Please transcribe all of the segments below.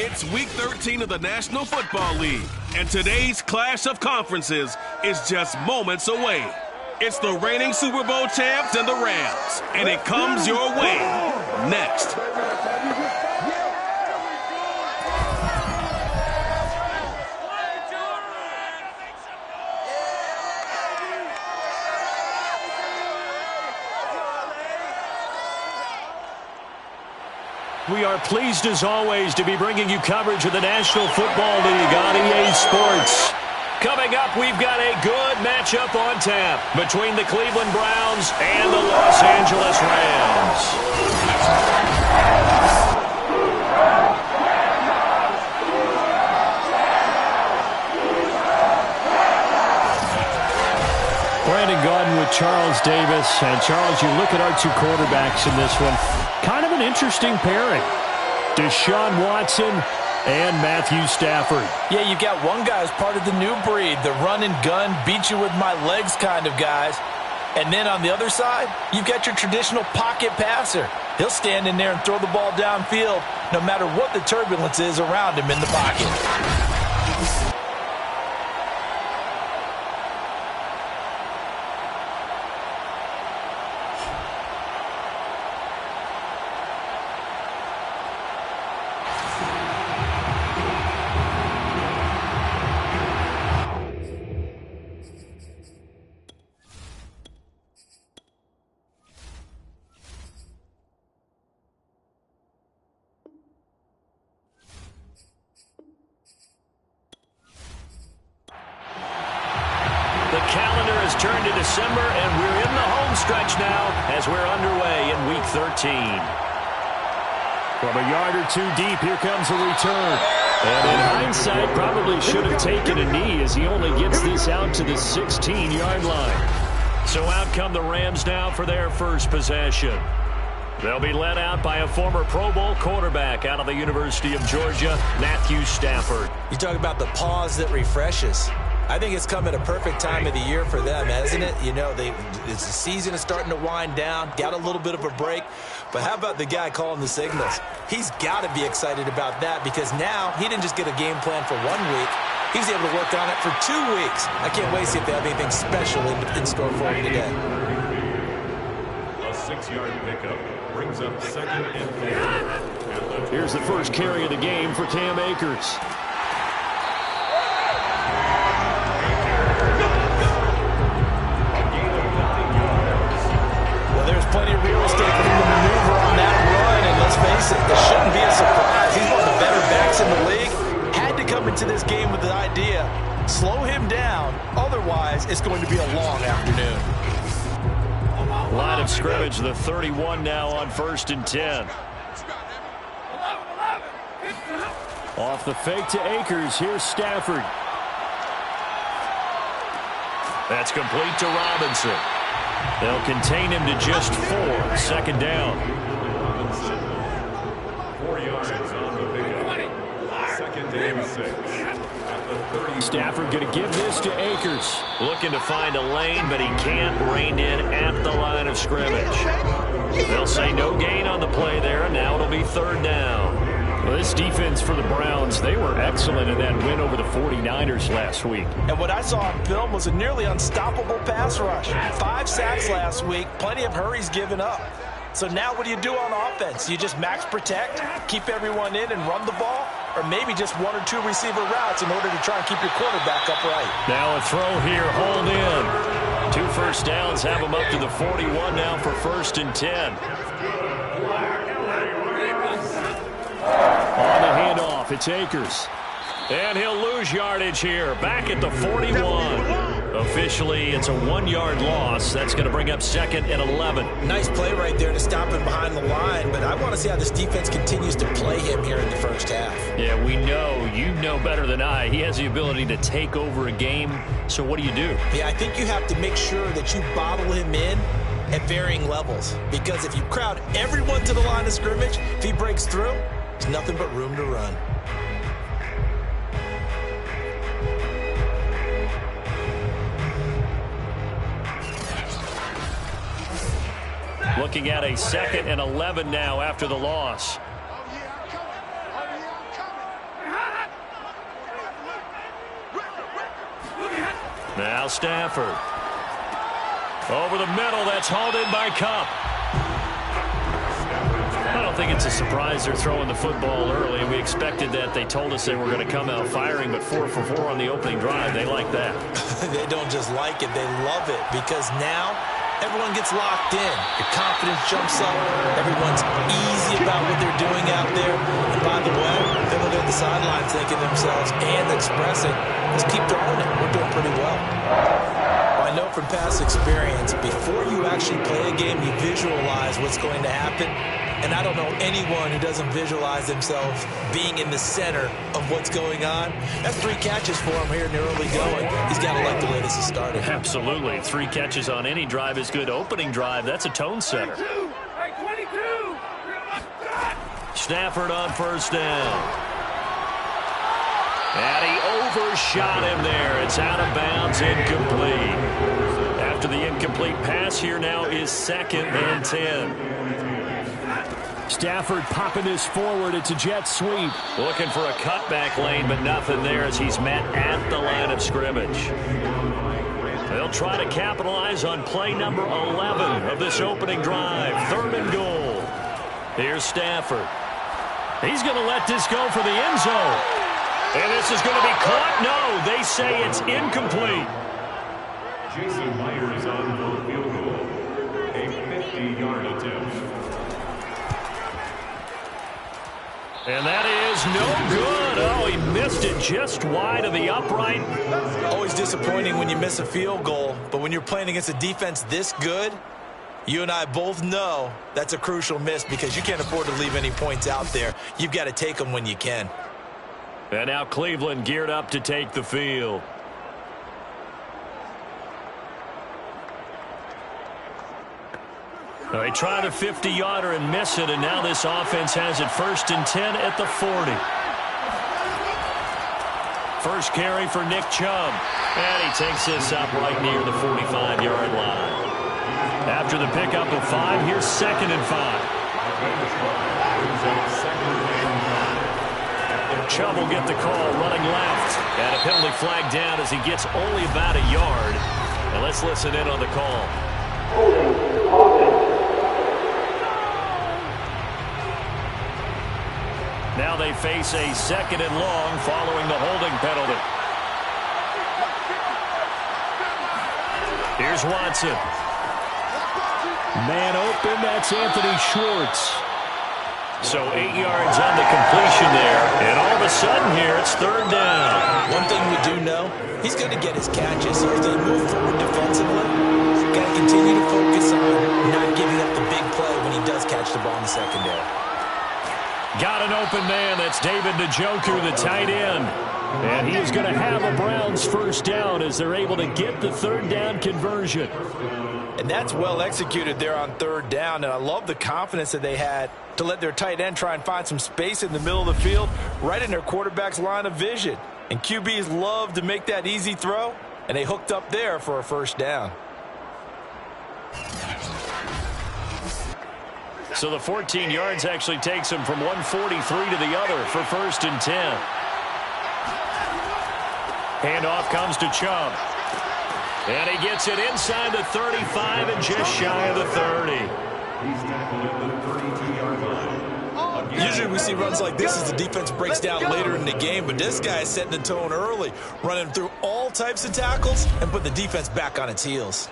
It's Week 13 of the National Football League, and today's clash of conferences is just moments away. It's the reigning Super Bowl champs and the Rams, and it comes your way next. We are pleased, as always, to be bringing you coverage of the National Football League on EA Sports. Coming up, we've got a good matchup on tap between the Cleveland Browns and the Los Angeles Rams. Brandon Gaudin with Charles Davis. And Charles, you look at our two quarterbacks in this one. Kind of an interesting pairing. Deshaun Watson and Matthew Stafford. Yeah, you've got one guy who's part of the new breed, the run and gun, beat you with my legs kind of guys. And then on the other side, you've got your traditional pocket passer. He'll stand in there and throw the ball downfield no matter what the turbulence is around him in the pocket. Turned to December, and we're in the home stretch now as we're underway in Week 13. From a yard or two deep, here comes a return. And in hindsight, probably should have taken a knee as he only gets this out to the 16-yard line. So out come the Rams now for their first possession. They'll be led out by a former Pro Bowl quarterback out of the University of Georgia, Matthew Stafford. You talk about the pause that refreshes. I think it's come at a perfect time of the year for them, hasn't it? You know, the season is starting to wind down, got a little bit of a break. But how about the guy calling the signals? He's got to be excited about that because now he didn't just get a game plan for 1 week. He's able to work on it for 2 weeks. I can't wait to see if they have anything special in store for him today. A 6-yard pickup brings up second and 4. Here's the first carry of the game for Cam Akers. There's plenty of real estate for him to maneuver on that run, and let's face it, this shouldn't be a surprise. He's one of the better backs in the league. Had to come into this game with the idea, slow him down, otherwise it's going to be a long afternoon. Line of scrimmage, the 31 now on 1st and 10. Off the fake to Akers, here's Stafford. That's complete to Robinson. They'll contain him to just 4. Second down. 4 yards on the pickup. Second and 6. Stafford going to give this to Akers. Looking to find a lane, but he can't rein in at the line of scrimmage. They'll say no gain on the play there, and now it'll be 3rd down. Well, this defense for the Browns, they were excellent in that win over the 49ers last week. And what I saw on film was a nearly unstoppable pass rush. 5 sacks last week, plenty of hurries given up. So now what do you do on offense? You just max protect, keep everyone in and run the ball, or maybe just 1 or 2 receiver routes in order to try and keep your quarterback upright. Now a throw here, hold in. 2 first downs have him up to the 41 now for 1st and 10. On the handoff, it's Akers. And he'll lose yardage here, back at the 41. Officially, it's a 1-yard loss. That's going to bring up 2nd and 11. Nice play right there to stop him behind the line, but I want to see how this defense continues to play him here in the first half. Yeah, we know. You know better than I. He has the ability to take over a game. So what do you do? Yeah, I think you have to make sure that you bottle him in at varying levels, because if you crowd everyone to the line of scrimmage, if he breaks through, there's nothing but room to run. Looking at a 2nd and 11 now after the loss. Now Stafford. Over the middle, that's hauled in by Kupp. I don't think it's a surprise they're throwing the football early. We expected that. They told us they were going to come out firing, but 4 for 4 on the opening drive. They like that. They don't just like it, they love it, because now everyone gets locked in. Your confidence jumps up. Everyone's easy about what they're doing out there. And by the way, they're looking at the sidelines thinking to themselves and expressing, let's keep throwing it. We're doing pretty well. I know from past experience, before you actually play a game, you visualize what's going to happen. And I don't know anyone who doesn't visualize themselves being in the center of what's going on. That's 3 catches for him here in the early going. He's got to like the way this is started. Absolutely. 3 catches on any drive is good. Opening drive, that's a tone setter. Stafford on first down. And he overshot him there. It's out of bounds, incomplete. After the incomplete pass, here now is 2nd and 10. Stafford popping this forward. It's a jet sweep. Looking for a cutback lane, but nothing there as he's met at the line of scrimmage. They'll try to capitalize on play number 11 of this opening drive. 3rd and goal. Here's Stafford. He's going to let this go for the end zone. And this is going to be caught. No, they say it's incomplete. Jason Myers on for field goal. A 50-yard attempt. And that is no good. Oh, he missed it just wide of the upright. Always disappointing when you miss a field goal, but when you're playing against a defense this good, you and I both know that's a crucial miss because you can't afford to leave any points out there. You've got to take them when you can. And now Cleveland geared up to take the field. They try the 50-yarder and miss it, and now this offense has it 1st and 10 at the 40. First carry for Nick Chubb, and he takes this up right near the 45-yard line. After the pickup of 5, here's 2nd and 5. Chubb will get the call running left, and a penalty flag down as he gets only about a yard. And let's listen in on the call. Now they face a 2nd and long following the holding penalty. Here's Watson. Man open, that's Anthony Schwartz. So 8 yards on the completion there. And all of a sudden here, it's 3rd down. One thing we do know, he's going to get his catches. So as they move forward defensively, got to continue to focus on not giving up the big play when he does catch the ball in the secondary. Got an open man. That's David Njoku, the tight end. And he is going to have a Browns first down as they're able to get the 3rd down conversion. And that's well executed there on 3rd down. And I love the confidence that they had to let their tight end try and find some space in the middle of the field, right in their quarterback's line of vision. And QBs love to make that easy throw, and they hooked up there for a first down. So the 14 yards actually takes him from 143 to the other for 1st and 10. Handoff comes to Chubb. And he gets it inside the 35 and just shy of the 30. He's tackled at the 32-yard line. Usually we see runs like this as the defense breaks down later in the game, but this guy is setting the tone early, running through all types of tackles and put the defense back on its heels.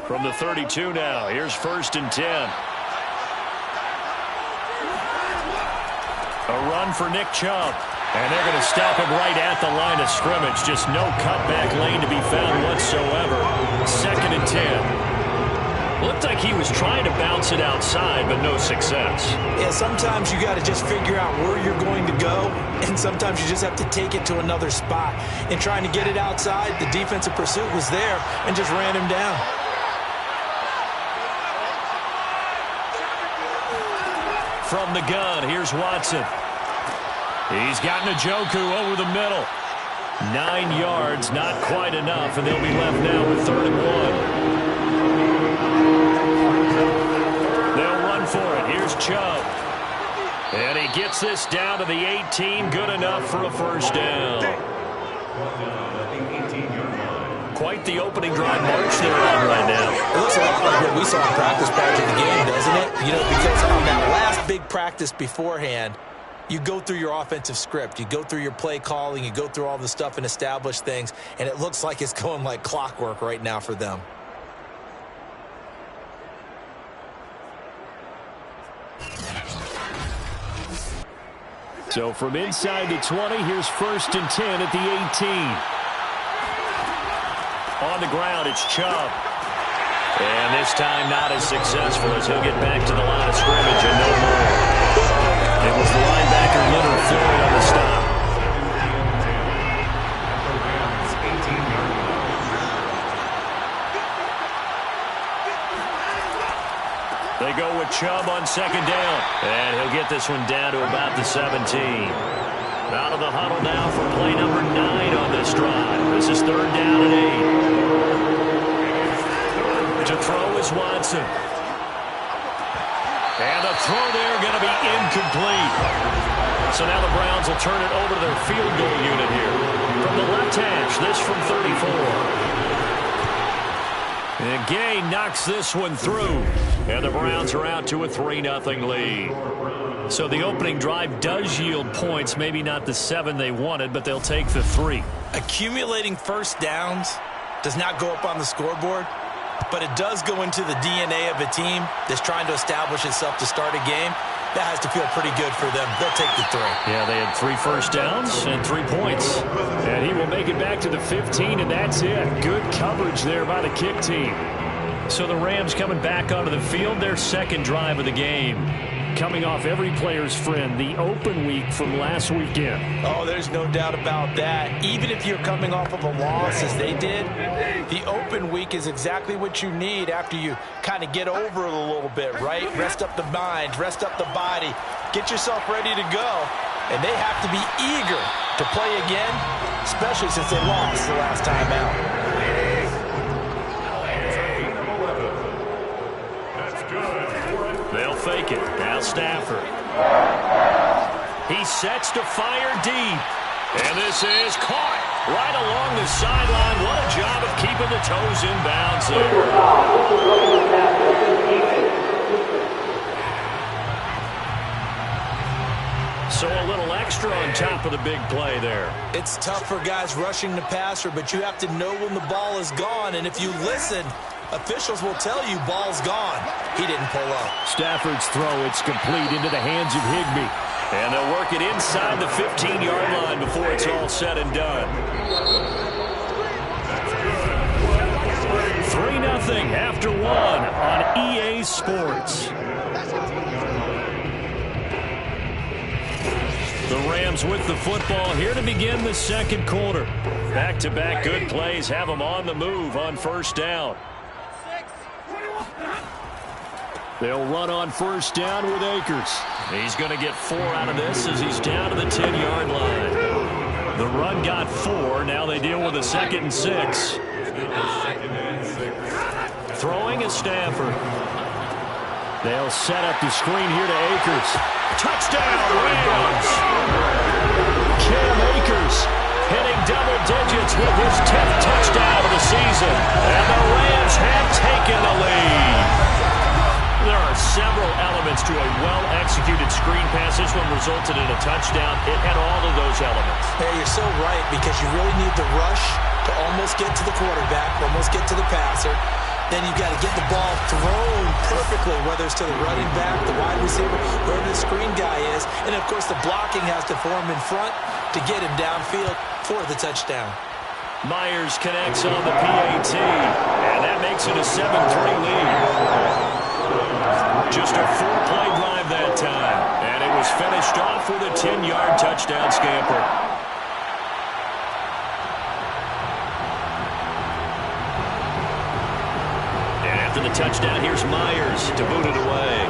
From the 32 now, here's 1st and 10. A run for Nick Chubb. And they're going to stop him right at the line of scrimmage. Just no cutback lane to be found whatsoever. 2nd and 10. Looked like he was trying to bounce it outside, but no success. Yeah, sometimes you got to just figure out where you're going to go, and sometimes you just have to take it to another spot. In trying to get it outside, the defensive pursuit was there and just ran him down. From the gun, here's Watson. He's got Njoku over the middle. 9 yards, not quite enough, and they'll be left now with 3rd and 1. They'll run for it. Here's Chubb. And he gets this down to the 18. Good enough for a first down. Quite the opening drive march they're on right now. It looks a lot like what we saw in practice prior to the game, doesn't it? You know, because on that last big practice beforehand, you go through your offensive script. You go through your play calling. You go through all the stuff and establish things. And it looks like it's going like clockwork right now for them. So from inside the 20, here's 1st and 10 at the 18. On the ground, it's Chubb. And this time not as successful as he'll get back to the line of scrimmage and no more. It was the linebacker Leonard Floyd on the stop. They go with Chubb on 2nd down. And he'll get this one down to about the 17. Out of the huddle now for play number 9 on this drive. This is 3rd down and 8. To throw is Watson. And the throw there going to be incomplete. So now the Browns will turn it over to their field goal unit here. From the left hash, this from 34. And Gay knocks this one through. And the Browns are out to a 3-0 lead. So the opening drive does yield points. Maybe not the 7 they wanted, but they'll take the 3. Accumulating first downs does not go up on the scoreboard, but it does go into the DNA of a team that's trying to establish itself to start a game. That has to feel pretty good for them. They'll take the 3. Yeah, they had 3 first downs and 3 points. And he will make it back to the 15, and that's it. Good coverage there by the kick team. So the Rams coming back onto the field, their 2nd drive of the game. Coming off every player's friend, the open week from last weekend. Oh, there's no doubt about that. Even if you're coming off of a loss as they did, the open week is exactly what you need after you kind of get over it a little bit, right? Rest up the mind, rest up the body, get yourself ready to go. And they have to be eager to play again, especially since they lost the last time out. They'll fake it. Now Stafford. He sets to fire deep. And this is caught right along the sideline. What a job of keeping the toes in bounds there. So a little extra on top of the big play there. It's tough for guys rushing the passer, but you have to know when the ball is gone. And if you listen, officials will tell you ball's gone. He didn't pull up. Stafford's throw, it's complete into the hands of Higbee. And they'll work it inside the 15-yard line before it's all said and done. 3-0 after 1 on EA Sports. The Rams with the football here to begin the 2nd quarter. Back-to-back good plays have them on the move on 1st down. They'll run on 1st down with Akers. He's going to get 4 out of this as he's down to the 10-yard line. The run got 4. Now they deal with a 2nd and 6. Throwing is Stafford. They'll set up the screen here to Akers. Touchdown, Rams! Cam Akers hitting double digits with his 10th touchdown of the season. And the Rams have taken the lead. There are several elements to a well-executed screen pass. This one resulted in a touchdown. It had all of those elements. Hey, you're so right, because you really need the rush to almost get to the quarterback, almost get to the passer. Then you've got to get the ball thrown perfectly, whether it's to the running back, the wide receiver, wherever the screen guy is. And, of course, the blocking has to form in front to get him downfield for the touchdown. Myers connects on the PAT, and that makes it a 7-3 lead. Just a 4-play drive that time, and it was finished off with a 10-yard touchdown scamper. And after the touchdown, here's Myers to boot it away.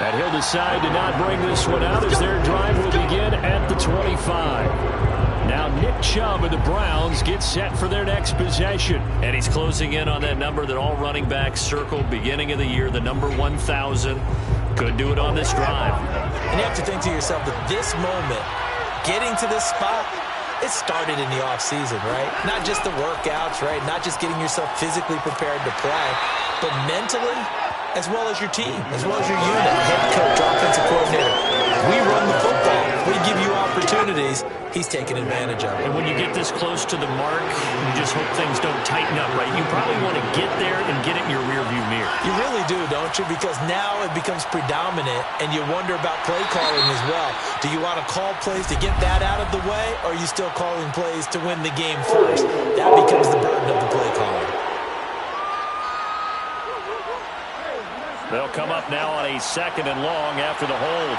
And he'll decide to not bring this one out as their drive will begin at the 25. Now Nick Chubb of the Browns gets set for their next possession. And he's closing in on that number that all running backs circled beginning of the year, the number 1,000. Could do it on this drive. And you have to think to yourself that this moment, getting to this spot, it started in the offseason, right? Not just the workouts, right? Not just getting yourself physically prepared to play, but mentally, as well as your team, as well as your unit, head coach, offensive coordinator. We run the football. We give you opportunities. He's taking advantage of it. And when you get this close to the mark, you just hope things don't tighten up, right? You probably want to get there and get it in your rearview mirror. You really do, don't you? Because now it becomes predominant, and you wonder about play calling as well. Do you want to call plays to get that out of the way, or are you still calling plays to win the game first? That becomes the burden of the play caller. They'll come up now on a 2nd and long after the hold.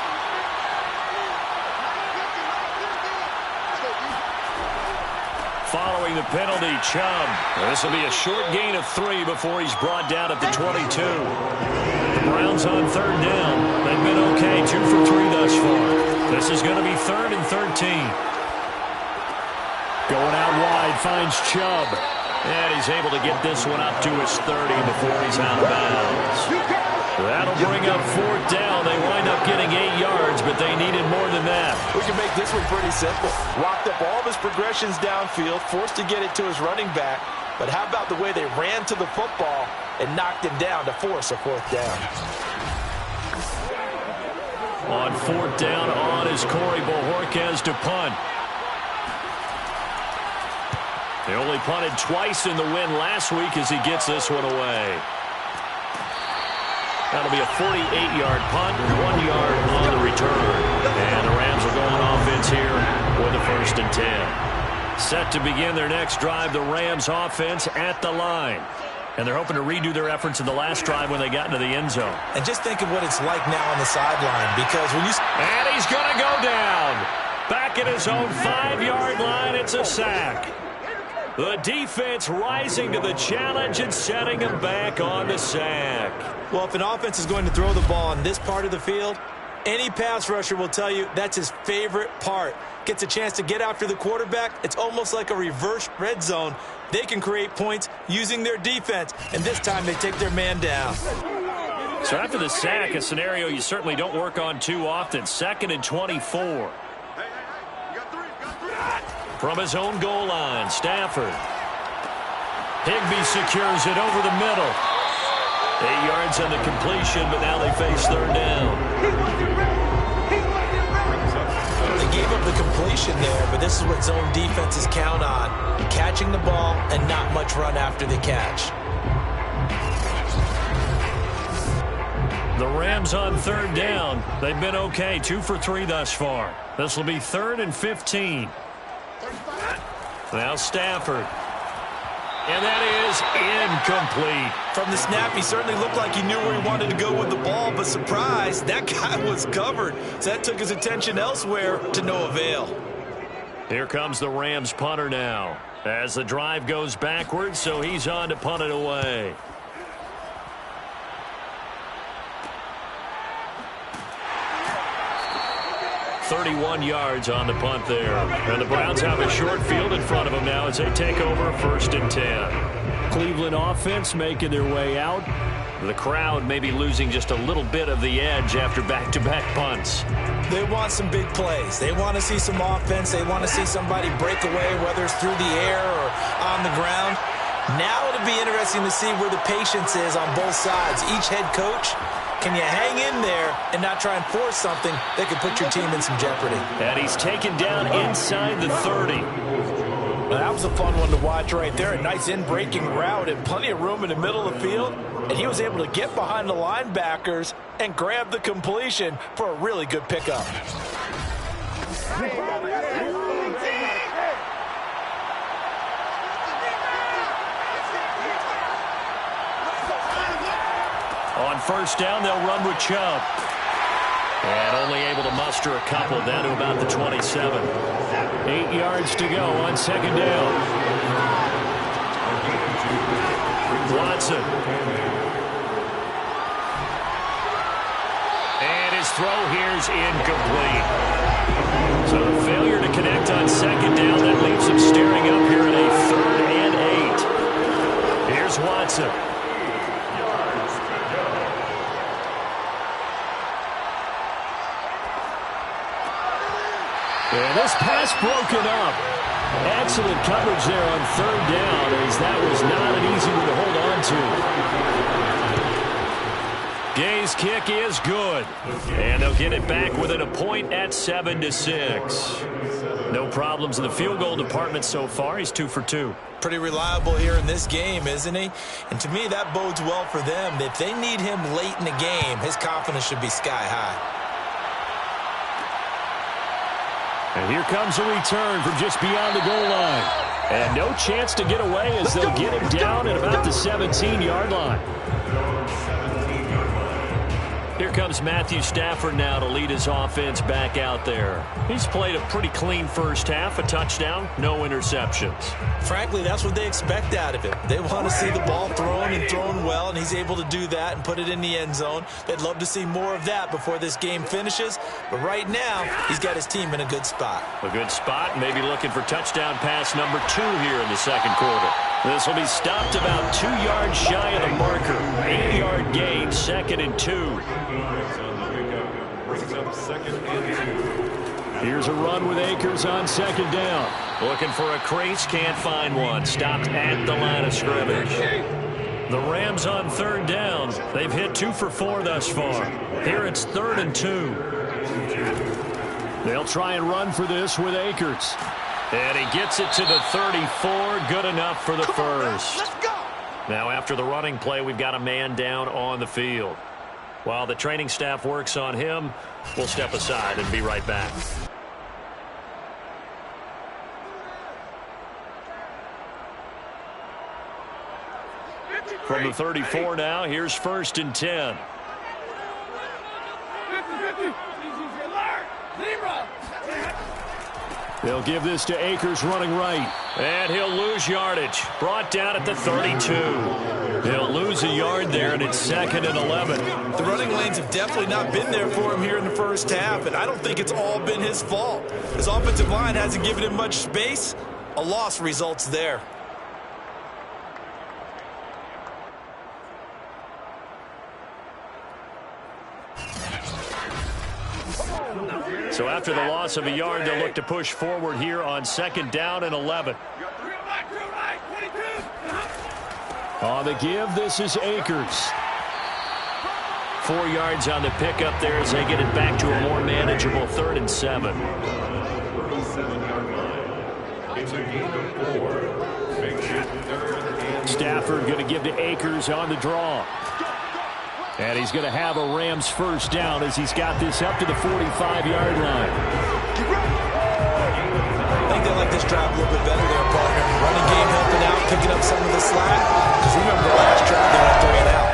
Following the penalty, Chubb. This will be a short gain of 3 before he's brought down at the 22. The Browns on 3rd down. They've been okay, 2 for 3 thus far. This is going to be 3rd and 13. Going out wide, finds Chubb. And he's able to get this one up to his 30 before he's out of bounds. That'll bring up 4th down. They wind up getting 8 yards, but they needed more than that. We can make this one pretty simple. Locked up all of his progressions downfield, forced to get it to his running back. But how about the way they ran to the football and knocked him down to force a 4th down? On 4th down, on is Corey Bojorquez to punt. They only punted twice in the win last week as he gets this one away. That'll be a 48-yard punt, 1 yard on the return. And the Rams will go on offense here with a 1st and 10. Set to begin their next drive, the Rams offense at the line. And they're hoping to redo their efforts in the last drive when they got into the end zone. And just think of what it's like now on the sideline, because when you... And he's going to go down. Back at his own 5-yard line, it's a sack. The defense rising to the challenge and setting him back on the sack. Well, if an offense is going to throw the ball on this part of the field, any pass rusher will tell you that's his favorite part. Gets a chance to get after the quarterback. It's almost like a reverse red zone. They can create points using their defense, and this time they take their man down. So after the sack, a scenario you certainly don't work on too often. 2nd and 24. From his own goal line, Stafford. Higbee secures it over the middle. 8 yards on the completion, but now they face 3rd down. They gave up the completion there, but this is what zone defenses count on. Catching the ball and not much run after the catch. The Rams on 3rd down. They've been okay, 2 for 3 thus far. This will be 3rd and 15. Now Stafford. And that is incomplete. From the snap, he certainly looked like he knew where he wanted to go with the ball, but surprise, that guy was covered. So that took his attention elsewhere to no avail. Here comes the Rams punter now. As the drive goes backwards, so he's on to punt it away. .31 yards on the punt there. And the Browns have a short field in front of them now as they take over 1st and 10. Cleveland offense making their way out. The crowd may be losing just a little bit of the edge after back-to-back punts. They want some big plays. They want to see some offense. They want to see somebody break away, whether it's through the air or on the ground. Now it'll be interesting to see where the patience is on both sides. Each head coach, can you hang in there and not try and force something that could put your team in some jeopardy? And he's taken down inside the 30. Well, that was a fun one to watch right there. A nice in-breaking route and plenty of room in the middle of the field. And he was able to get behind the linebackers and grab the completion for a really good pickup. On 1st down, they'll run with Chubb. And only able to muster a couple down to about the 27. 8 yards to go on 2nd down. Watson. his throw here's incomplete. So the failure to connect on second down, that leaves him staring up here at a 3rd and 8. Here's Watson. And this pass broken up. Excellent coverage there on 3rd down, as that was not an easy one to hold on to. Gay's kick is good. And they'll get it back within a point at 7-6. No problems in the field goal department so far. He's 2 for 2. Pretty reliable here in this game, isn't he? And to me, that bodes well for them. If they need him late in the game, his confidence should be sky high. And here comes a return from just beyond the goal line. And no chance to get away as they'll get him down at about the 17-yard line. Here comes Matthew Stafford now to lead his offense back out there. He's played a pretty clean first half, a touchdown, no interceptions. Frankly, that's what they expect out of him. They want to see the ball thrown and thrown well, and he's able to do that and put it in the end zone. They'd love to see more of that before this game finishes. But right now, he's got his team in a good spot. A good spot, maybe looking for touchdown pass number 2 here in the second quarter. This will be stopped about 2 yards shy of the marker. 8-yard gain, 2nd and 2. Brings up 2nd and 2. Here's a run with Akers on 2nd down. Looking for a crease, can't find one. Stopped at the line of scrimmage. The Rams on 3rd down. They've hit 2 for 4 thus far. Here it's 3rd and 2. They'll try and run for this with Akers. And he gets it to the 34. Good enough for the first. Let's go. Now after the running play, we've got a man down on the field. While the training staff works on him, we'll step aside and be right back. From the 34 now, here's 1st and 10. They'll give this to Akers running right. And he'll lose yardage. Brought down at the 32. He'll lose a yard there, and it's 2nd and 11. The running lanes have definitely not been there for him here in the first half, and I don't think it's all been his fault. His offensive line hasn't given him much space. A loss results there. So after the loss of a yard, they'll look to push forward here on 2nd down and 11. On the give, this is Akers. 4 yards on the pickup there as they get it back to a more manageable 3rd and 7. 37-yard line. It's a gain of 4. Makes it 3rd and Stafford going to give to Akers on the draw. And he's going to have a Rams first down as he's got this up to the 45-yard line. I think they like this drive a little bit better there, partner. Running game helping out, picking up some of the slack. Because remember the last drive they went 3 and out.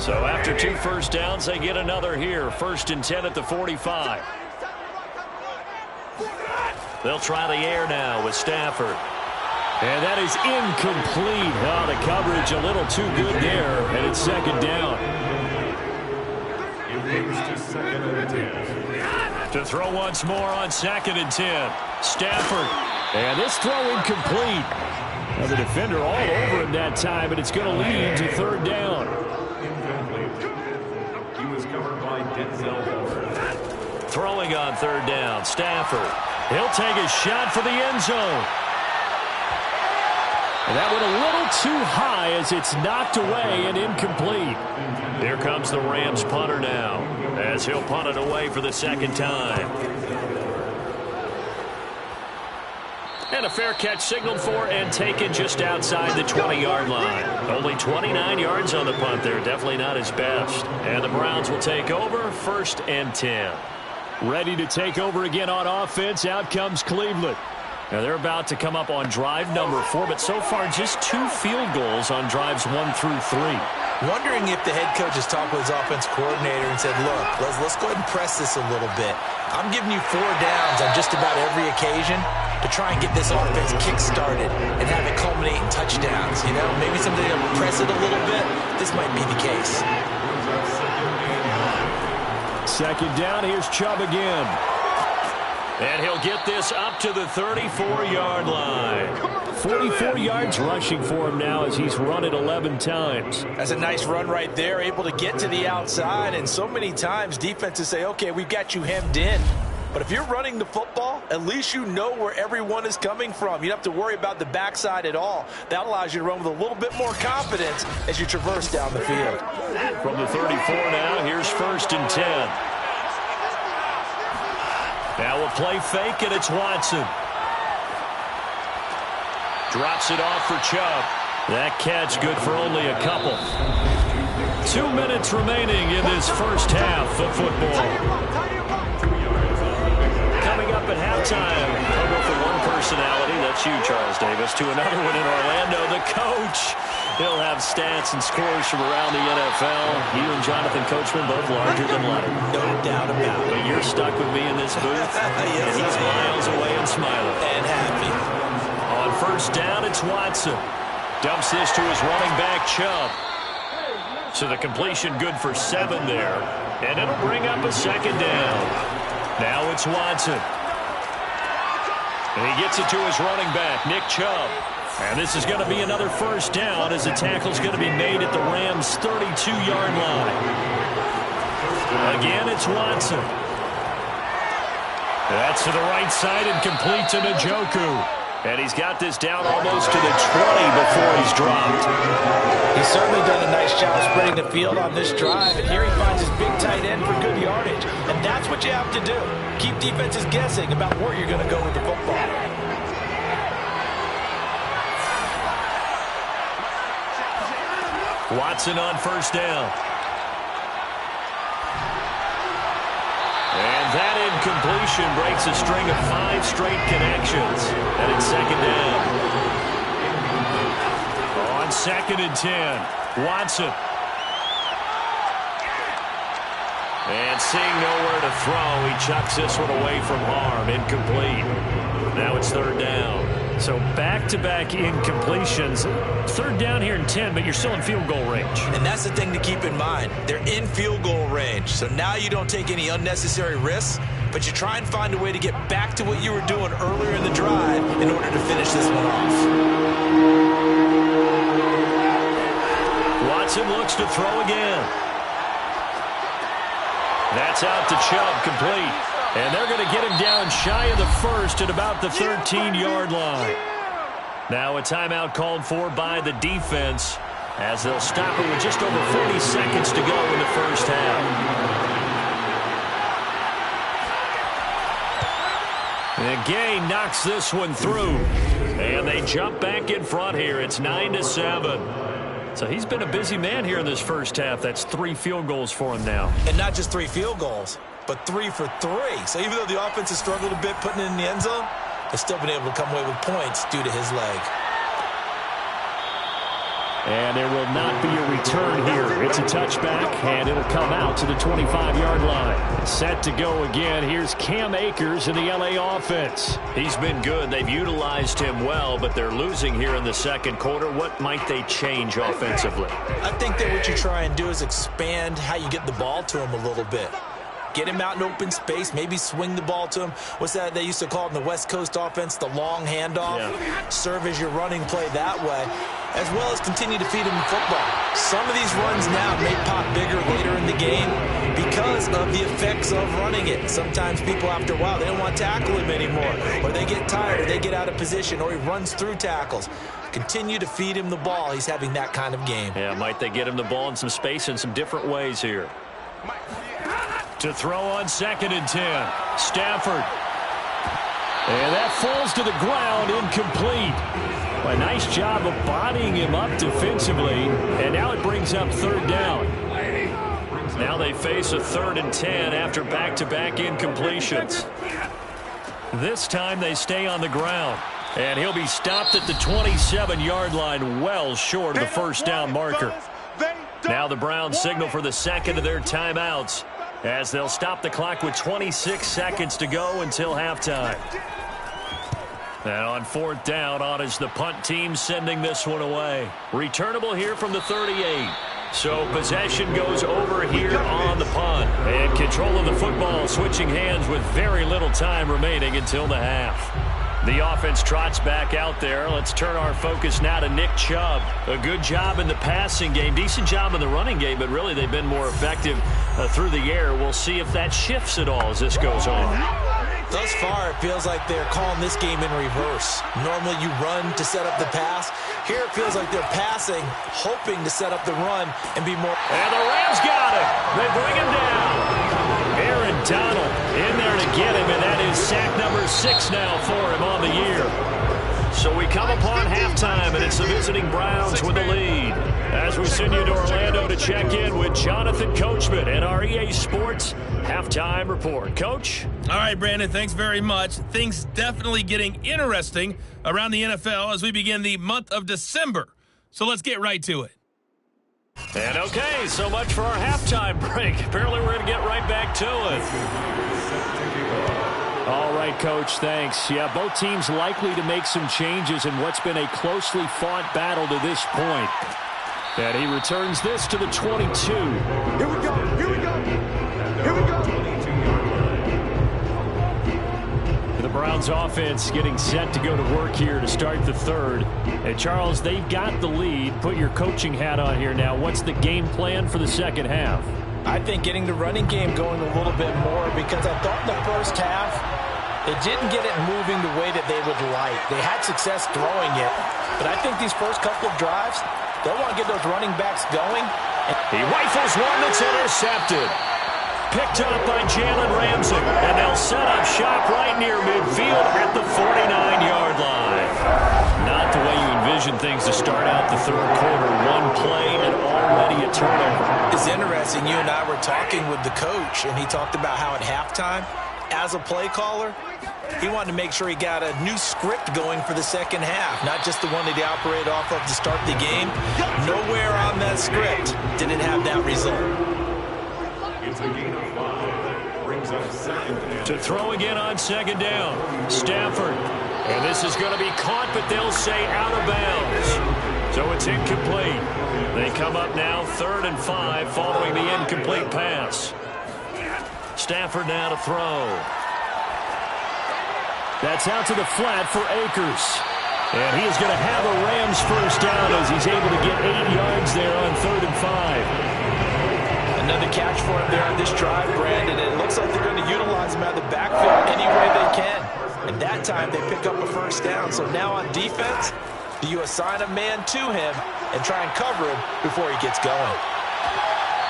So after 2 first downs, they get another here. 1st and 10 at the 45. They'll try the air now with Stafford. And that is incomplete. Oh, the coverage a little too good there, and it's 2nd down. It moves to 2nd and 10. To throw once more on 2nd and 10. Stafford. And this throw incomplete. Now the defender all over him that time, and it's going to lead to 3rd down. He was covered by Denzel Ward. Throwing on 3rd down, Stafford. He'll take a shot for the end zone. And that went a little too high as it's knocked away and incomplete. Here comes the Rams punter now as he'll punt it away for the 2nd time. And a fair catch signaled for and taken just outside the 20-yard line. Only 29 yards on the punt there. Definitely not his best. And the Browns will take over 1st and 10. Ready to take over again on offense. Out comes Cleveland. Now they're about to come up on drive number 4, but so far just 2 field goals on drives 1 through 3. Wondering if the head coach has talked with his offense coordinator and said, look, let's go ahead and press this a little bit. I'm giving you 4 downs on just about every occasion to try and get this offense kick-started and have it culminate in touchdowns. You know, maybe somebody will press it a little bit. This might be the case. Second down, here's Chubb again. And he'll get this up to the 34-yard line. 44 yards rushing for him now as he's run it 11 times. That's a nice run right there, able to get to the outside. And so many times defenses say, okay, we've got you hemmed in. But if you're running the football, at least you know where everyone is coming from. You don't have to worry about the backside at all. That allows you to run with a little bit more confidence as you traverse down the field. From the 34 now, here's 1st and 10. Now we'll play fake, and it's Watson. Drops it off for Chubb. That catch good for only a couple. 2 minutes remaining in this first half of football. Coming up at halftime, I'll go from one personality, that's you, Charles Davis, to another one in Orlando, the coach. He'll have stats and scores from around the NFL. You and Jonathan Coachman both larger than life. No doubt about it. But you're stuck with me in this booth, Yes, and he's miles away and smiling. And happy. On 1st down, it's Watson. Dumps this to his running back, Chubb. So the completion good for 7 there. And it'll bring up a 2nd down. Now it's Watson. And he gets it to his running back, Nick Chubb. And this is going to be another 1st down as the tackle's going to be made at the Rams' 32-yard line. Again, it's Watson. That's to the right side and complete to Njoku. And he's got this down almost to the 20 before he's dropped. He's certainly done a nice job spreading the field on this drive. And here he finds his big tight end for good yardage. And that's what you have to do. Keep defenses guessing about where you're going to go with the football. Watson on 1st down. And that incompletion breaks a string of 5 straight connections. And it's 2nd down. On 2nd and 10, Watson. And seeing nowhere to throw, he chucks this one away from harm. Incomplete. Now it's 3rd down. So back-to-back incompletions. 3rd down here in 10, but you're still in field goal range. And that's the thing to keep in mind. They're in field goal range. So now you don't take any unnecessary risks, but you try and find a way to get back to what you were doing earlier in the drive in order to finish this one off. Watson looks to throw again. That's out to Chubb, complete. And they're going to get him down shy of the 1st at about the 13-yard line. Now a timeout called for by the defense as they'll stop it with just over 40 seconds to go in the first half. And Gay knocks this one through. And they jump back in front here. It's 9-7. So he's been a busy man here in this first half. That's 3 field goals for him now. And not just 3 field goals, but 3 for 3. So even though the offense has struggled a bit putting it in the end zone, they've still been able to come away with points due to his leg. And there will not be a return here. It's a touchback, and it'll come out to the 25-yard line. Set to go again. Here's Cam Akers in the L.A. offense. He's been good. They've utilized him well, but they're losing here in the second quarter. What might they change offensively? I think that what you try and do is expand how you get the ball to him a little bit. Get him out in open space, maybe swing the ball to him. What's that they used to call it in the West Coast offense, the long handoff? Yeah. Serve as your running play that way, as well as continue to feed him the football. Some of these runs now may pop bigger later in the game because of the effects of running it. Sometimes people, after a while, they don't want to tackle him anymore, or they get tired, or they get out of position, or he runs through tackles. Continue to feed him the ball. He's having that kind of game. Yeah, might they get him the ball in some space in some different ways here. To throw on 2nd and 10. Stafford. And that falls to the ground, incomplete. A nice job of bodying him up defensively. And now it brings up 3rd down. Now they face a 3rd and 10 after back-to-back incompletions. This time they stay on the ground. And he'll be stopped at the 27-yard line, well short of the first down marker. Now the Browns signal for the second of their timeouts as they'll stop the clock with 26 seconds to go until halftime. And on fourth down, on is the punt team sending this one away. Returnable here from the 38. So possession goes over here on the punt. And control of the football switching hands with very little time remaining until the half. The offense trots back out there. Let's turn our focus now to Nick Chubb. A good job in the passing game. Decent job in the running game, but really they've been more effective through the air. We'll see if that shifts at all as this goes on. Thus far, it feels like they're calling this game in reverse. Normally you run to set up the pass. Here it feels like they're passing, hoping to set up the run and be more. And the Rams got him. They bring him down. Aaron Donald in there to get him, and that is sack number 6 now for him on the year. So we come upon halftime, and it's the visiting Browns with the lead. As we send you to Orlando to check in with Jonathan Coachman and our EA Sports Halftime Report. Coach? All right, Brandon, thanks very much. Things definitely getting interesting around the NFL as we begin the month of December. So let's get right to it. And okay, so much for our halftime break. Apparently we're going to get right back to it. All right, Coach, thanks. Yeah, both teams likely to make some changes in what's been a closely fought battle to this point. And he returns this to the 22. Here we go, here we go, here we go. The Browns offense getting set to go to work here to start the third. And Charles, they've got the lead. Put your coaching hat on here now. What's the game plan for the second half? I think getting the running game going a little bit more, because I thought in the first half it didn't get it moving the way that they would like. They had success throwing it, but I think these first couple of drives, they'll want to get those running backs going. He rifles one that's intercepted. Picked up by Jalen Ramsey, and they'll set up shop right near midfield at the 49-yard line. Not the way you envision things to start out the third quarter. One play and already a turnover. It's interesting. You and I were talking with the coach, and he talked about how at halftime, as a play caller, he wanted to make sure he got a new script going for the second half, not just the one that he operated off of to start the game. Nowhere on that script did it have that result. It's a gain of 5. Brings up second down. To throw again on second down. Stafford. And this is going to be caught, but they'll say out of bounds. So it's incomplete. They come up now 3rd and 5 following the incomplete pass. Stafford now to throw. That's out to the flat for Akers. And he is going to have a Rams first down as he's able to get 8 yards there on 3rd and 5. Another catch for him there on this drive, Brandon. And it looks like they're going to utilize him out of the backfield any way they can. And that time they pick up a first down. So now on defense, do you assign a man to him and try and cover him before he gets going?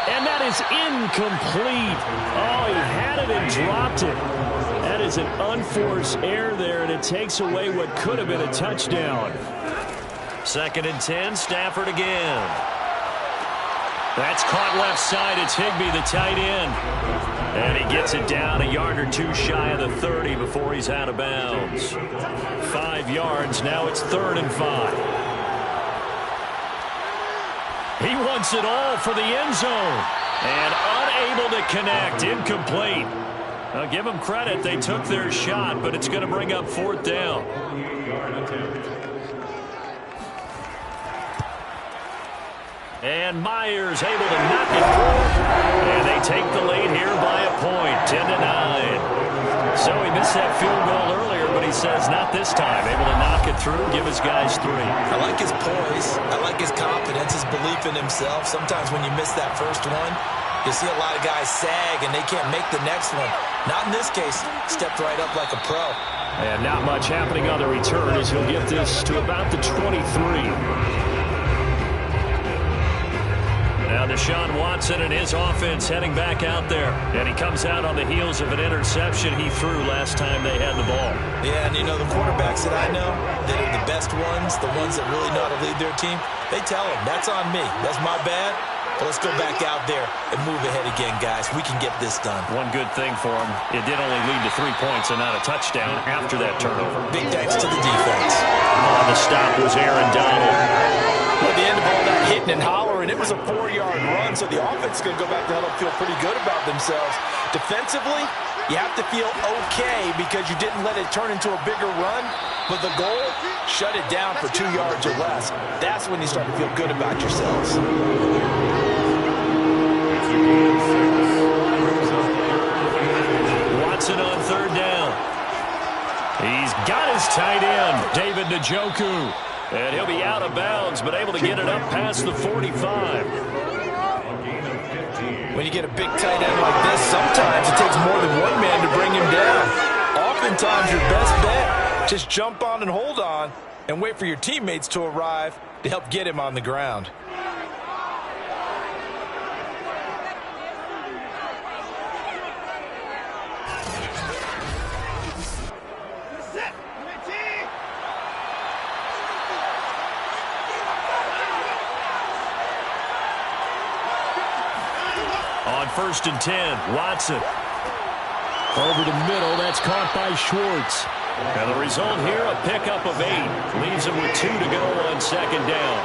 And that is incomplete. Oh, he had it and dropped it. That is an unforced error there, and it takes away what could have been a touchdown. 2nd and 10, Stafford again. That's caught left side. It's Higbee, the tight end. And he gets it down a yard or two shy of the 30 before he's out of bounds. 5 yards. Now it's 3rd and 5. He wants it all for the end zone. And unable to connect. Incomplete. I'll give them credit. They took their shot, but it's going to bring up 4th down. And Myers able to knock it through. And they take the lead here by a point, 10-9. So he missed that field goal earlier, but he says not this time. Able to knock it through, give his guys 3. I like his poise. I like his confidence, his belief in himself. Sometimes when you miss that first one, you see a lot of guys sag and they can't make the next one. Not in this case. Stepped right up like a pro. And not much happening on the return as he'll get this to about the 23. Now Deshaun Watson and his offense heading back out there. And he comes out on the heels of an interception he threw last time they had the ball. Yeah, and you know, the quarterbacks that I know that are the best ones, the ones that really know how to lead their team, they tell them, that's on me. That's my bad. But let's go back out there and move ahead again, guys. We can get this done. One good thing for him, it did only lead to 3 points and not a touchdown after that turnover. Big thanks to the defense. On the stop was Aaron Donald. At the end of all that hitting and hollering, and it was a 4-yard run, so the offense is going to go back to huddle and feel pretty good about themselves. Defensively, you have to feel okay because you didn't let it turn into a bigger run, but the goal, shut it down for 2 yards or less. That's when you start to feel good about yourselves. Watson on third down. He's got his tight end, David Njoku. And he'll be out of bounds, but able to get it up past the 45. When you get a big tight end like this, sometimes it takes more than one man to bring him down. Oftentimes, your best bet, just jump on and hold on and wait for your teammates to arrive to help get him on the ground. On 1st and 10, Watson. Over the middle, that's caught by Schwartz. And the result here, a pickup of 8. Leaves him with 2 to go on 2nd down.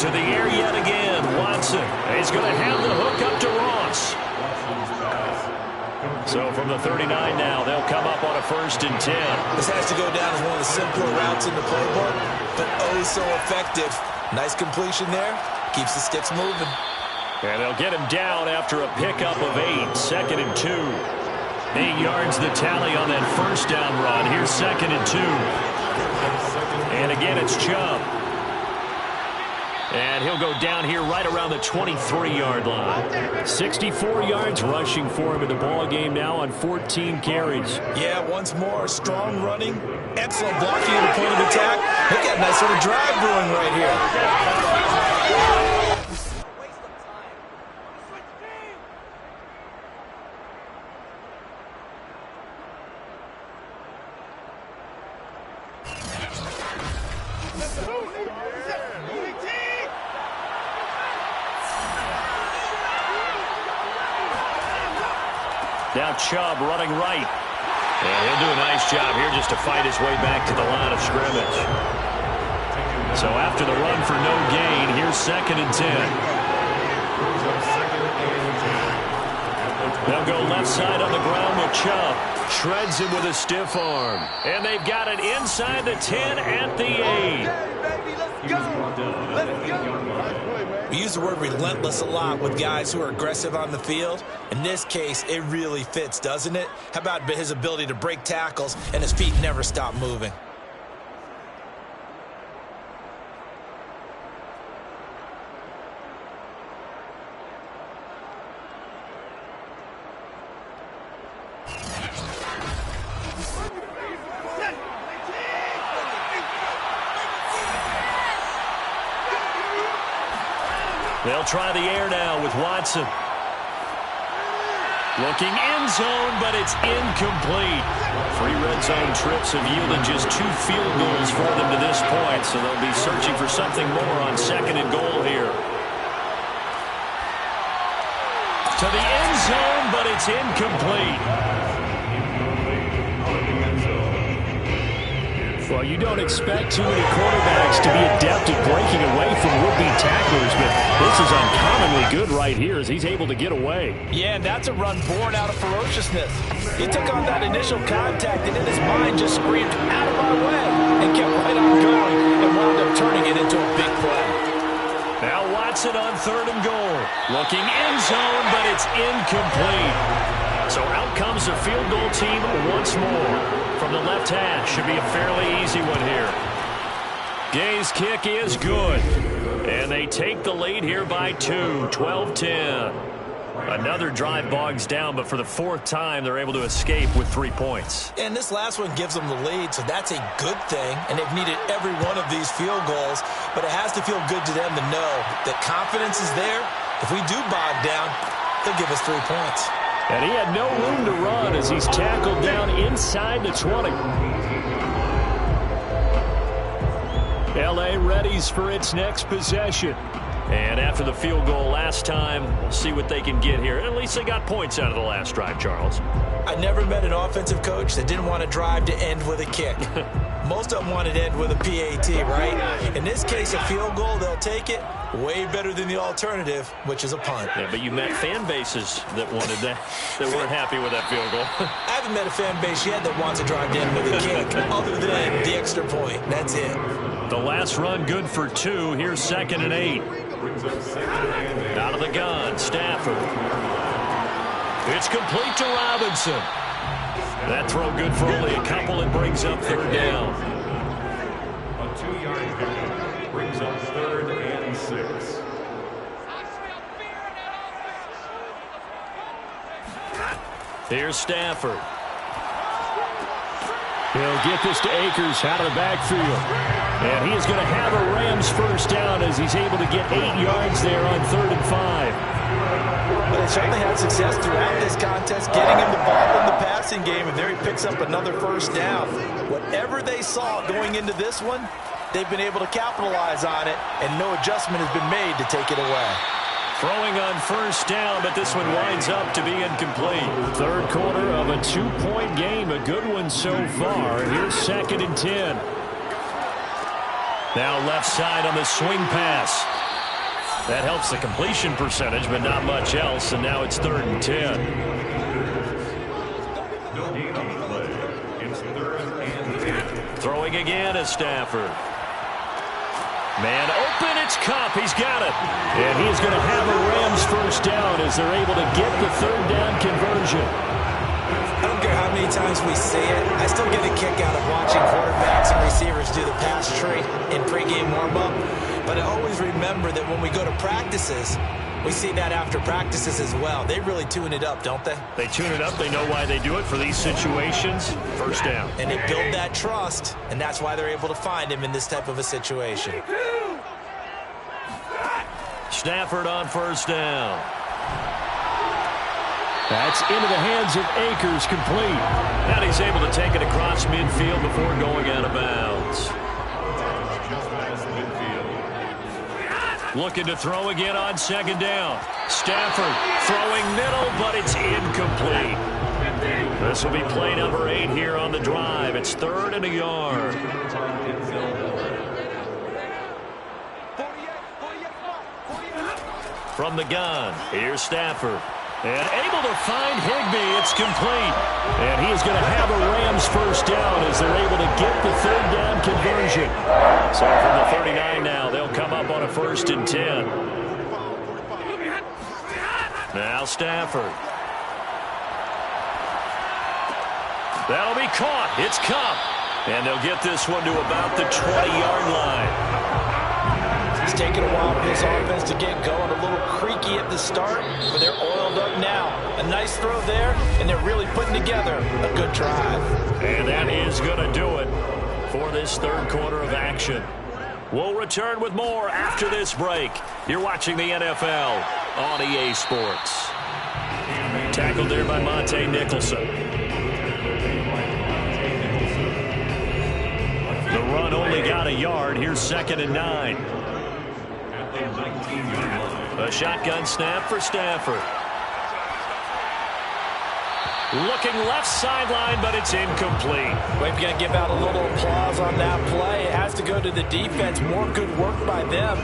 To the air yet again, Watson. He's going to have the hook up to Ross. So from the 39 now, they'll come up on a 1st and 10. This has to go down as one of the simpler routes in the playbook, but oh so effective. Nice completion there. Keeps the sticks moving. And they'll get him down after a pickup of 8. 2nd and 2. 8 yards the tally on that 1st down run. Here's 2nd and 2. And again, it's Chubb. And he'll go down here right around the 23-yard line. 64 yards rushing for him in the ball game now on 14 carries. Yeah, once more, strong running, excellent blocking at the point of attack. Look at a nice sort of drive brewing right here. Now Chubb running right. And he'll do a nice job here just to fight his way back to the line of scrimmage. So after the run for no gain, here's 2nd and 10. They'll go left side on the ground with Chubb. Shreds him with a stiff arm. And they've got it inside the 10 at the 8. We use the word relentless a lot with guys who are aggressive on the field. In this case, it really fits, doesn't it? How about his ability to break tackles and his feet never stop moving? They'll try the air now with Watson. Looking end zone, but it's incomplete. 3 red zone trips have yielded just 2 field goals for them to this point, so they'll be searching for something more on 2nd and goal here. To the end zone, but it's incomplete. Well, you don't expect too many quarterbacks to be adept at breaking away from would-be tacklers, but this is uncommonly good right here as he's able to get away. Yeah, and that's a run born out of ferociousness. He took on that initial contact and in his mind just screamed, "Out of my way," and kept right on going and wound up turning it into a big play. Now Watson on 3rd and goal. Looking end zone, but it's incomplete. So out comes the field goal team once more. From the left hash, should be a fairly easy one here. Gay's kick is good. And they take the lead here by 2, 12-10. Another drive bogs down, but for the 4th time, they're able to escape with 3 points. And this last one gives them the lead, so that's a good thing. And they've needed every one of these field goals, but it has to feel good to them to know that confidence is there. If we do bog down, they'll give us 3 points. And he had no room to run as he's tackled down inside the 20. L.A. readies for its next possession. And after the field goal last time, we'll see what they can get here. At least they got points out of the last drive, Charles. I never met an offensive coach that didn't want to drive to end with a kick. Most of them wanted to end with a PAT, right? In this case, a field goal, they'll take it. Way better than the alternative, which is a punt. Yeah, but you met fan bases that wanted that, that weren't happy with that field goal. I haven't met a fan base yet that wants to drive to end with a kick, other than the extra point. That's it. The last run good for 2. Here's 2nd and 8. Out of the gun, Stafford. It's complete to Robinson. That throw good for only a couple and brings up 3rd down. A 2-yard pickup brings up 3rd and 6. Here's Stafford. He'll get this to Akers out of the backfield. And he is going to have a Rams first down as he's able to get 8 yards there on 3rd and 5. But they certainly had success throughout this contest, getting him the ball in the passing game, and there he picks up another first down. Whatever they saw going into this one, they've been able to capitalize on it, and no adjustment has been made to take it away. Throwing on first down, but this one winds up to be incomplete. 3rd quarter of a 2-point game, a good one so far. Here's 2nd and 10. Now left side on the swing pass. That helps the completion percentage, but not much else, and now it's 3rd and 10. No gain on the play. It's 3rd and 10. Throwing again is Stafford. Man open, it's Kupp. He's got it. And he's going to have a Rams first down as they're able to get the 3rd down conversion. I don't care how many times we see it. I still get a kick out of watching quarterbacks and receivers do the pass tree in pregame warm-up. But I always remember that when we go to practices, we see that after practices as well. They really tune it up, don't they? They tune it up. They know why they do it for these situations. First down. And they build that trust, and that's why they're able to find him in this type of a situation. Stafford on first down. That's into the hands of Akers, complete. And he's able to take it across midfield before going out of bounds. Looking to throw again on 2nd down. Stafford throwing middle, but it's incomplete. This will be play number 8 here on the drive. It's 3rd and a yard. From the gun, here's Stafford. And able to find Higbee. It's complete. And he is going to have a Rams first down as they're able to get the 3rd down conversion. So from the 39 now, they'll come up on a 1st and 10. Now Stafford. That'll be caught. It's Kupp. And they'll get this one to about the 20-yard line. It's taken a while for this offense to get going. A little creaky at the start, but they're oiled up now. A nice throw there, and they're really putting together a good drive. And that is going to do it for this 3rd quarter of action. We'll return with more after this break. You're watching the NFL on EA Sports. Tackled there by Monte Nicholson. The run only got a yard. Here's 2nd and 9. A shotgun snap for Stafford. Looking left sideline, but it's incomplete. We've got to give out a little applause on that play. It has to go to the defense. More good work by them.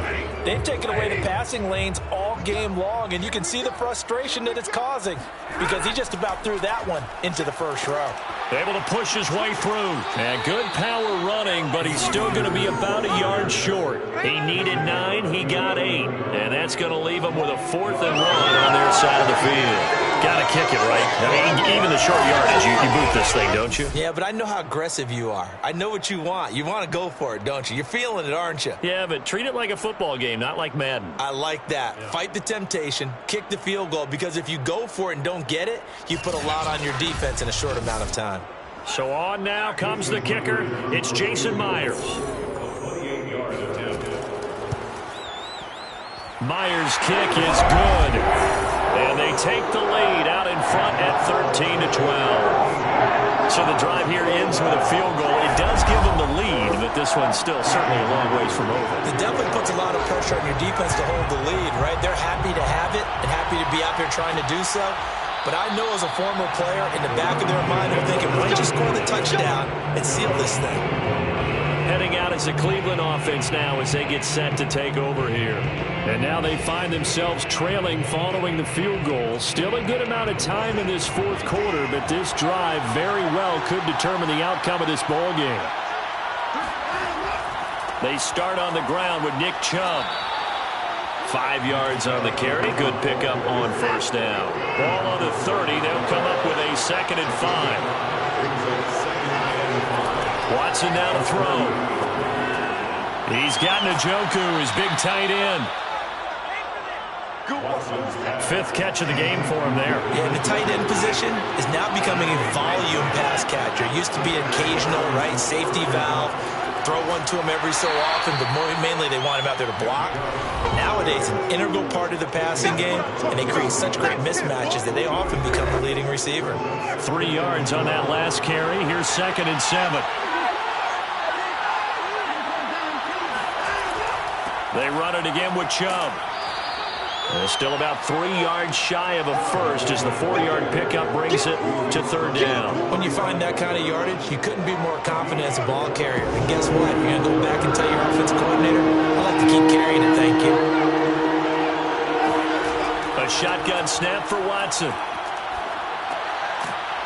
They've taken away the passing lanes all game long, and you can see the frustration that it's causing because he just about threw that one into the first row. Able to push his way through. And good power running, but he's still going to be about a yard short. He needed 9, he got 8. And that's going to leave him with a 4th and 1 on their side of the field. Got to kick it, right? I mean, even the short yardage, you boot this thing, don't you? Yeah, but I know how aggressive you are. I know what you want. You want to go for it, don't you? You're feeling it, aren't you? Yeah, but treat it like a football game, not like Madden. I like that. Yeah. Fight the temptation, kick the field goal, because if you go for it and don't get it, you put a lot on your defense in a short amount of time. So on now comes the kicker. It's Jason Myers. Myers' kick is good. And they take the lead out in front at 13-12. So the drive here ends with a field goal. It does give them the lead, but this one's still certainly a long ways from over. It definitely puts a lot of pressure on your defense to hold the lead, right? They're happy to have it and happy to be out there trying to do so. But I know as a former player, in the back of their mind, they're thinking, why don't you score the touchdown and seal this thing? Heading out as the Cleveland offense now as they get set to take over here. And now they find themselves trailing following the field goal. Still a good amount of time in this fourth quarter, but this drive very well could determine the outcome of this ball game. They start on the ground with Nick Chubb. 5 yards on the carry. Good pickup on first down. Ball on the 30. They'll come up with a 2nd and 5. Watson now to throw. He's got Njoku, his big tight end. 5th catch of the game for him there. Yeah, the tight end position is now becoming a volume pass catcher. It used to be an occasional, right, safety valve. Throw one to him every so often, but mainly they want him out there to block. Nowadays, an integral part of the passing game, and they create such great mismatches that they often become the leading receiver. 3 yards on that last carry. Here's 2nd and 7. They run it again with Chubb. They're still about 3 yards shy of a first as the 4-yard pickup brings it to 3rd down. When you find that kind of yardage, you couldn't be more confident as a ball carrier. And guess what? You're going to go back and tell your offensive coordinator, I like to keep carrying it, thank you. A shotgun snap for Watson.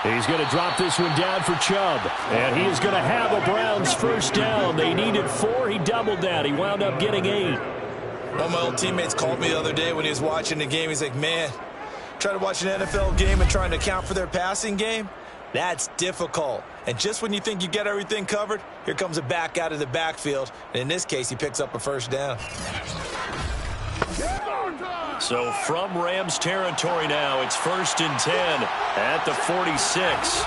He's going to drop this one down for Chubb. And he is going to have a Browns first down. They needed 4. He doubled that. He wound up getting 8. One of my old teammates called me the other day when he was watching the game. He's like, man, trying to watch an NFL game and trying to account for their passing game, that's difficult. And just when you think you get everything covered, here comes a back out of the backfield. And in this case, he picks up a first down. So from Rams territory now, it's 1st and 10 at the 46.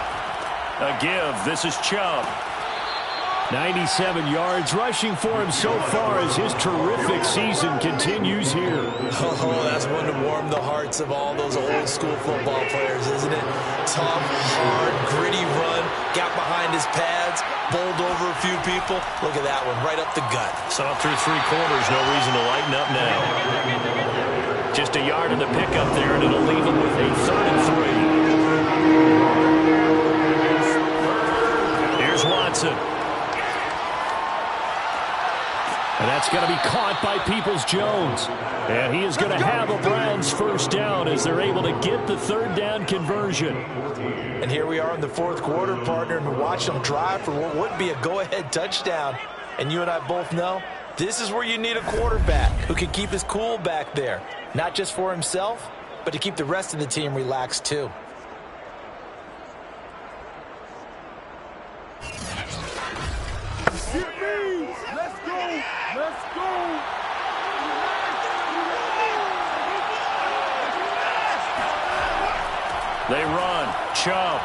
A give. This is Chubb. 97 yards rushing for him so far as his terrific season continues here. Oh, that's one to warm the hearts of all those old school football players, isn't it? Tough, hard, gritty run, got behind his pads, bowled over a few people. Look at that one, right up the gut. Saw through 3 quarters, no reason to lighten up now. Just a yard in the pickup there, and it'll leave him with a 3rd and 3. Here's Watson. And that's going to be caught by Peoples-Jones. And he is going to have a Browns first down as they're able to get the 3rd down conversion. And here we are in the 4th quarter, partner, and watch them drive for what would be a go-ahead touchdown. And you and I both know this is where you need a quarterback who can keep his cool back there. Not just for himself, but to keep the rest of the team relaxed too. They run. Chubb.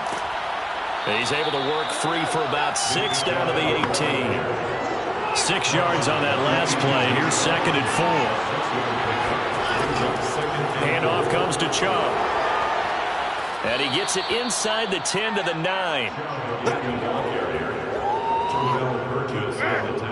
He's able to work free for about 6 down to the 18. 6 yards on that last play. Here's 2nd and 4. Handoff comes to Chubb. And he gets it inside the 10 to the 9.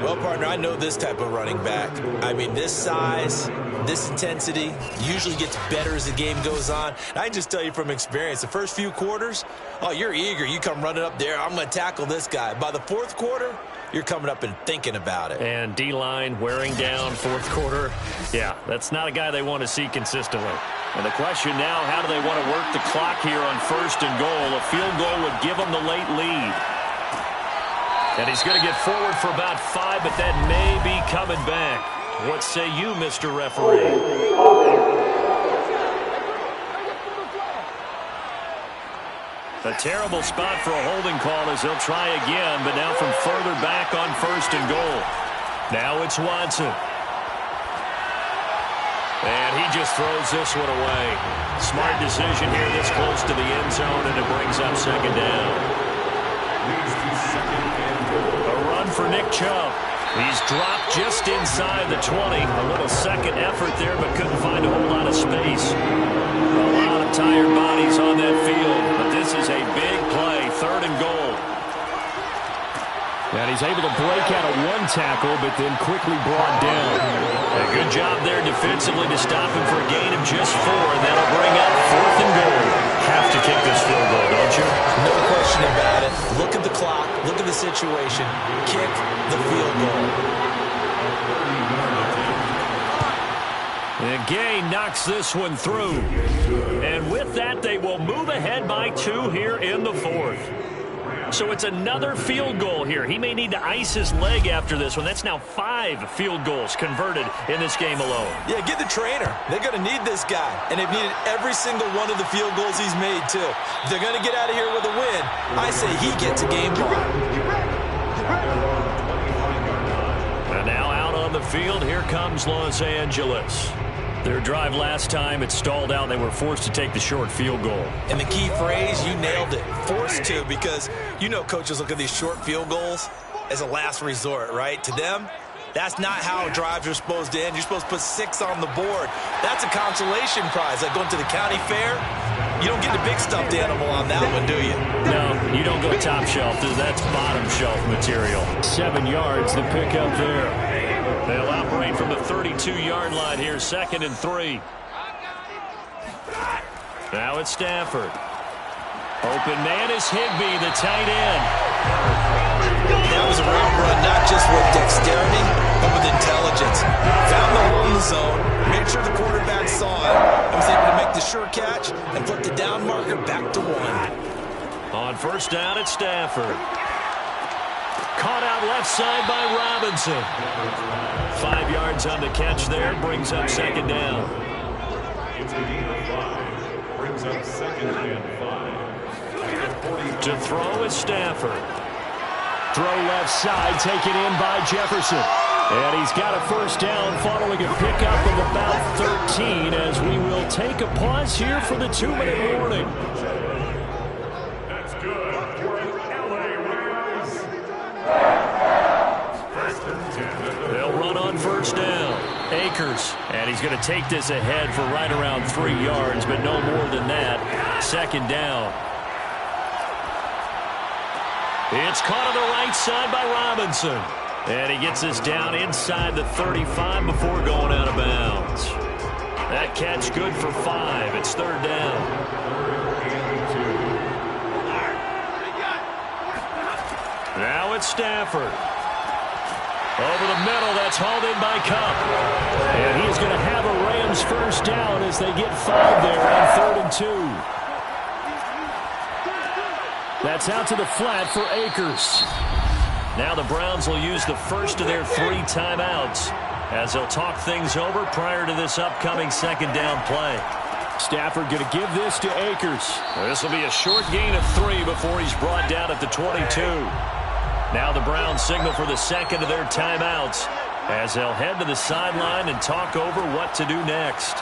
Well, partner, I know this type of running back. I mean, this size, this intensity usually gets better as the game goes on. And I can just tell you from experience, the first few quarters, oh, you're eager. You come running up there, I'm going to tackle this guy. By the 4th quarter, you're coming up and thinking about it. And D-line wearing down 4th quarter. Yeah, that's not a guy they want to see consistently. And the question now, how do they want to work the clock here on 1st and goal? A field goal would give them the late lead. And he's going to get forward for about 5, but that may be coming back. What say you, Mr. Referee? A terrible spot for a holding call as they'll try again, but now from further back on 1st and goal. Now it's Watson. And he just throws this one away. Smart decision here this close to the end zone, and it brings up 2nd down. A run for Nick Chubb. He's dropped just inside the 20. A little second effort there, but couldn't find a whole lot of space. A lot of tired bodies on that field, but this is a big play. 3rd and goal. And he's able to break out of one tackle, but then quickly brought down. A good job there defensively to stop him for a gain of just 4, and that'll bring up 4th and goal. Have to kick this field goal, don't you? No question about it. Look at the clock. Look at the situation. Kick the field goal. And Gay knocks this one through. And with that, they will move ahead by 2 here in the 4th. So it's another field goal here. He may need to ice his leg after this one. That's now 5 field goals converted in this game alone. Yeah, get the trainer. They're going to need this guy. And they've needed every single one of the field goals he's made, too. If they're going to get out of here with a win, I say he gets a game ball. And now out on the field, here comes Los Angeles. Their drive last time, it stalled out. They were forced to take the short field goal. And the key phrase, you nailed it. Forced to, because you know coaches look at these short field goals as a last resort, right? To them, that's not how drives are supposed to end. You're supposed to put 6 on the board. That's a consolation prize. Like going to the county fair, you don't get the big stuffed animal on that one, do you? No, you don't go top shelf. That's bottom shelf material. 7 yards, the pickup there. They'll operate from the 32-yard line here, 2nd and 3. Now it's Stafford. Open man is Higbee, the tight end. That was a route run, not just with dexterity, but with intelligence. Found the hole in the zone, made sure the quarterback saw it, and was able to make the sure catch and flip the down marker back to 1. On 1st down, it's Stafford. Caught out left side by Robinson. 5 yards on the catch there, brings up 2nd down. It's a gain of 5. Brings up 2nd and 5. To throw is Stafford. Throw left side, taken in by Jefferson. And he's got a 1st down following a pickup of about 13 as we will take a pause here for the 2-minute warning. That's good for an LA Rams. They'll run on 1st down. Akers, and he's going to take this ahead for right around 3 yards, but no more than that. 2nd down. It's caught on the right side by Robinson. And he gets this down inside the 35 before going out of bounds. That catch good for 5. It's 3rd down. Now it's Stafford. Over the middle, that's hauled in by Kupp. And he's going to have a Rams 1st down as they get 5 there on 3rd and 2. That's out to the flat for Akers. Now the Browns will use the first of their 3 timeouts as they'll talk things over prior to this upcoming 2nd down play. Stafford going to give this to Akers. This will be a short gain of 3 before he's brought down at the 22. Now the Browns signal for the 2nd of their timeouts as they'll head to the sideline and talk over what to do next.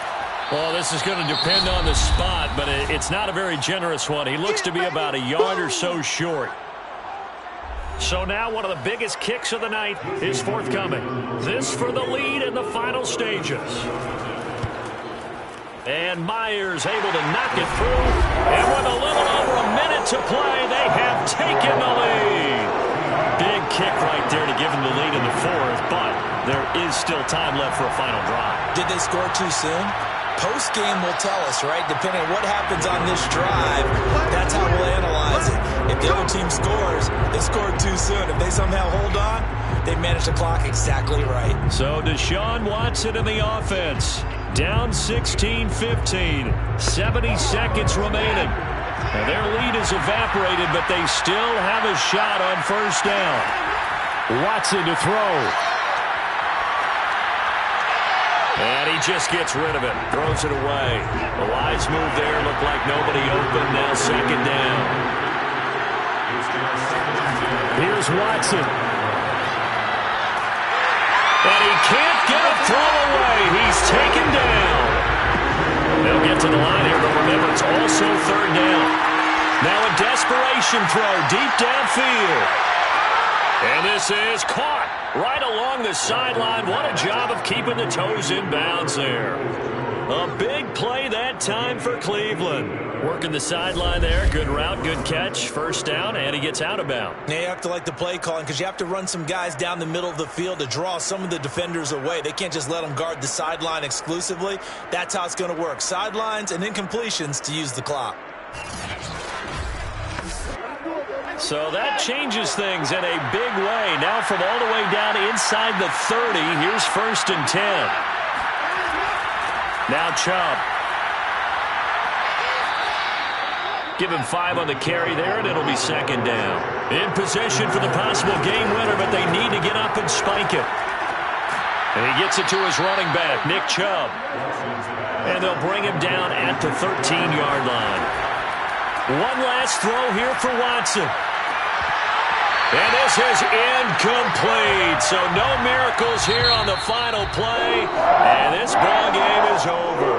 Well, this is going to depend on the spot, but it's not a very generous one. He looks to be about a yard or so short. So now one of the biggest kicks of the night is forthcoming. This for the lead in the final stages. And Myers able to knock it through. And with a little over a minute to play, they have taken the lead. Big kick right there to give them the lead in the 4th, but there is still time left for a final drive. Did they score too soon? Post-game will tell us, right? Depending on what happens on this drive, that's how we'll analyze it. If the other team scores, they scored too soon. If they somehow hold on, they manage the clock exactly right. So Deshaun Watson in the offense. Down 16-15. 70 seconds remaining. And their lead is evaporated, but they still have a shot on 1st down. Watson to throw. And he just gets rid of it. Throws it away. A wise move there. Looked like nobody open. Now 2nd down. Here's Watson. And he can't get a throw away. He's taken down. They'll get to the line here, but remember, it's also 3rd down. Now a desperation throw deep downfield. And this is caught right along the sideline. What a job of keeping the toes in bounds there. A big play that time for Cleveland. Working the sideline there. Good route, good catch. First down, and he gets out of bounds. Now you have to like the play calling because you have to run some guys down the middle of the field to draw some of the defenders away. They can't just let them guard the sideline exclusively. That's how it's going to work. Sidelines and incompletions to use the clock. So that changes things in a big way. Now from all the way down inside the 30, here's 1st and 10. Now Chubb. Give him 5 on the carry there, and it'll be 2nd down. In position for the possible game winner, but they need to get up and spike it. And he gets it to his running back, Nick Chubb. And they'll bring him down at the 13-yard line. One last throw here for Watson. And this is incomplete. So no miracles here on the final play. And this ball game is over.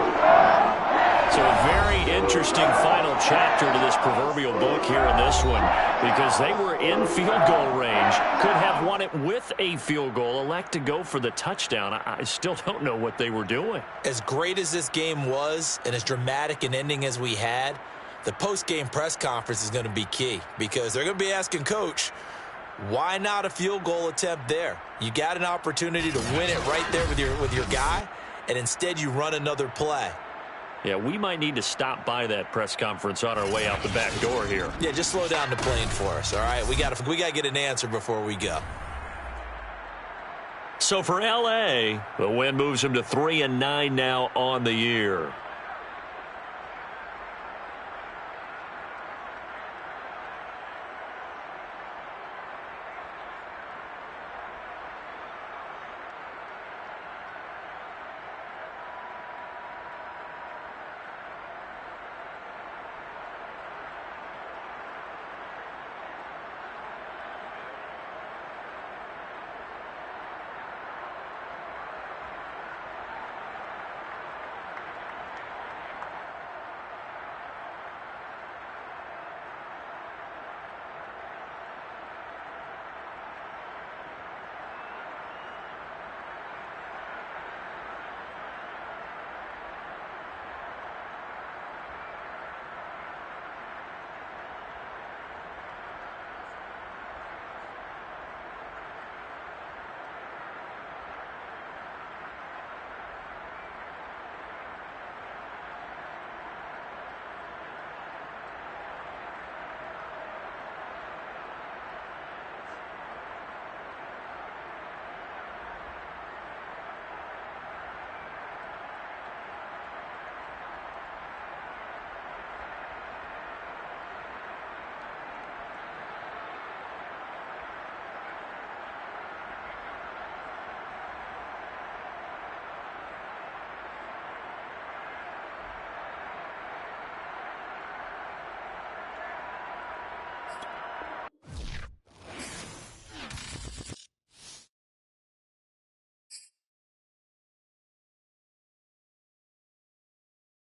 So a very interesting final chapter to this proverbial book here in this one, because they were in field goal range, could have won it with a field goal, elect to go for the touchdown. I still don't know what they were doing. As great as this game was and as dramatic an ending as we had, the post-game press conference is going to be key, because they're going to be asking Coach, why not a field goal attempt there? You got an opportunity to win it right there with your guy, and instead you run another play. Yeah, we might need to stop by that press conference on our way out the back door here. Yeah, just slow down the plane for us, all right? We got to get an answer before we go. So for L.A., the win moves them to 3-9 now on the year.